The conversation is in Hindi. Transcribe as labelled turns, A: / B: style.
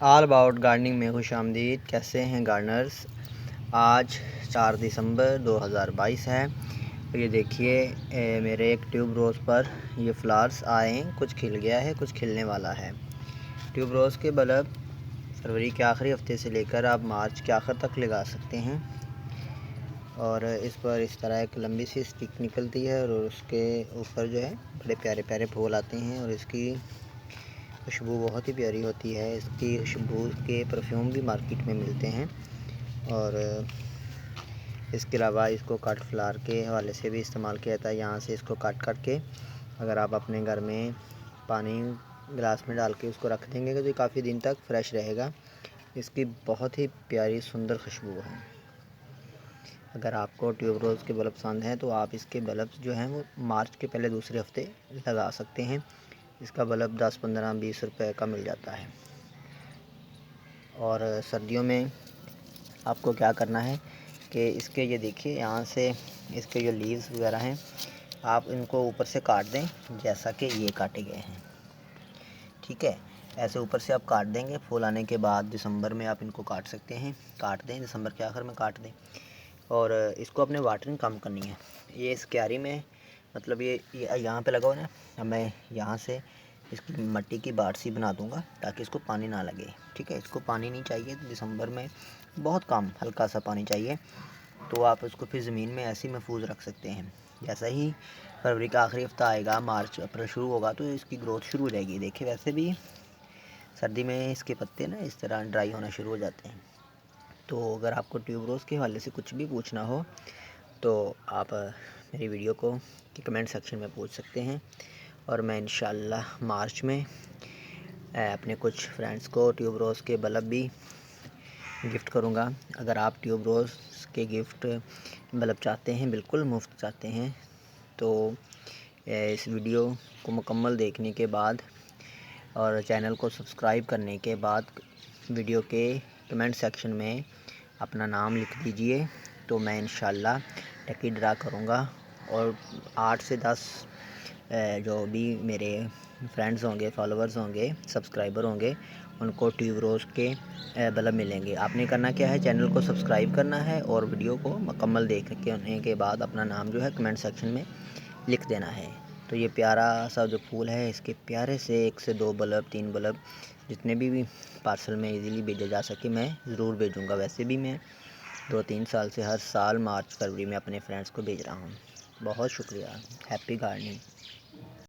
A: ऑल अबाउट गार्डनिंग में खुशामदीद। कैसे हैं गार्डनर्स। आज 4 दिसंबर 2022 है। ये देखिए मेरे एक ट्यूब रोज़ पर ये फ्लावर्स आए हैं, कुछ खिल गया है, कुछ खिलने वाला है। ट्यूब रोज़ के बल्ब फरवरी के आखिरी हफ्ते से लेकर आप मार्च के आखिर तक लगा सकते हैं। और इस पर इस तरह एक लंबी सी स्टिक निकलती है और उसके ऊपर जो है बड़े प्यारे प्यारे फूल आते हैं और इसकी खुशबू बहुत ही प्यारी होती है। इसकी खुशबू के परफ्यूम भी मार्केट में मिलते हैं। और इसके अलावा इसको कट फ्लावर के हवाले से भी इस्तेमाल किया जाता है। यहाँ से इसको काट के अगर आप अपने घर में पानी गिलास में डाल के उसको रख देंगे तो ये काफ़ी दिन तक फ्रेश रहेगा। इसकी बहुत ही प्यारी सुंदर खुशबू है। अगर आपको ट्यूब रोज़ के बल्ब पसंद हैं तो आप इसके बल्ब जो हैं वो मार्च के पहले दूसरे हफ्ते लगा सकते हैं। इसका बल्ब 10, 15, 20 रुपए का मिल जाता है। और सर्दियों में आपको क्या करना है कि इसके ये देखिए यहाँ से इसके जो लीव्स वगैरह हैं आप इनको ऊपर से काट दें, जैसा कि ये काटे गए हैं। ठीक है, ऐसे ऊपर से आप काट देंगे। फूल आने के बाद दिसंबर में आप इनको काट सकते हैं, काट दें, दिसंबर के आखिर में काट दें। और इसको अपने वाटरिंग कम करनी है। ये इस क्यारी में मतलब ये यहाँ पे लगा हुआ है ना, अब मैं यहाँ से इसकी मट्टी की बाट सी बना दूँगा ताकि इसको पानी ना लगे। ठीक है, इसको पानी नहीं चाहिए दिसंबर में, बहुत कम हल्का सा पानी चाहिए। तो आप उसको फिर ज़मीन में ऐसे ही महफूज रख सकते हैं। जैसा ही फरवरी का आखिरी हफ्ता आएगा, मार्च अप्रैल शुरू होगा तो इसकी ग्रोथ शुरू हो जाएगी। देखिए वैसे भी सर्दी में इसके पत्ते ना इस तरह ड्राई होना शुरू हो जाते हैं। तो अगर आपको ट्यूब रोज़ के हवाले से कुछ भी पूछना हो तो आप मेरी वीडियो को के कमेंट सेक्शन में पूछ सकते हैं। और मैं इंशाल्लाह मार्च में अपने कुछ फ्रेंड्स को ट्यूब रोज़ के बल्ब भी गिफ्ट करूंगा। अगर आप ट्यूब रोज़ के गिफ्ट बल्ब चाहते हैं, बिल्कुल मुफ्त चाहते हैं, तो इस वीडियो को मुकम्मल देखने के बाद और चैनल को सब्सक्राइब करने के बाद वीडियो के कमेंट सेक्शन में अपना नाम लिख दीजिए। तो मैं इंशाल्लाह लकी ड्रा करूँगा और 8 से 10 जो भी मेरे फ्रेंड्स होंगे, फॉलोअर्स होंगे, सब्सक्राइबर होंगे, उनको ट्यूब रोज़ के बल्ब मिलेंगे। आपने करना क्या है, चैनल को सब्सक्राइब करना है और वीडियो को मुकम्मल देखने के बाद अपना नाम जो है कमेंट सेक्शन में लिख देना है। तो ये प्यारा सा जो फूल है, इसके प्यारे से 1 से 2 बल्ब, 3 बल्ब जितने भी पार्सल में इजीली भेजा जा सके मैं ज़रूर भेजूँगा। वैसे भी मैं 2-3 साल से हर साल मार्च फरवरी में अपने फ्रेंड्स को भेज रहा हूँ। बहुत शुक्रिया। Happy gardening.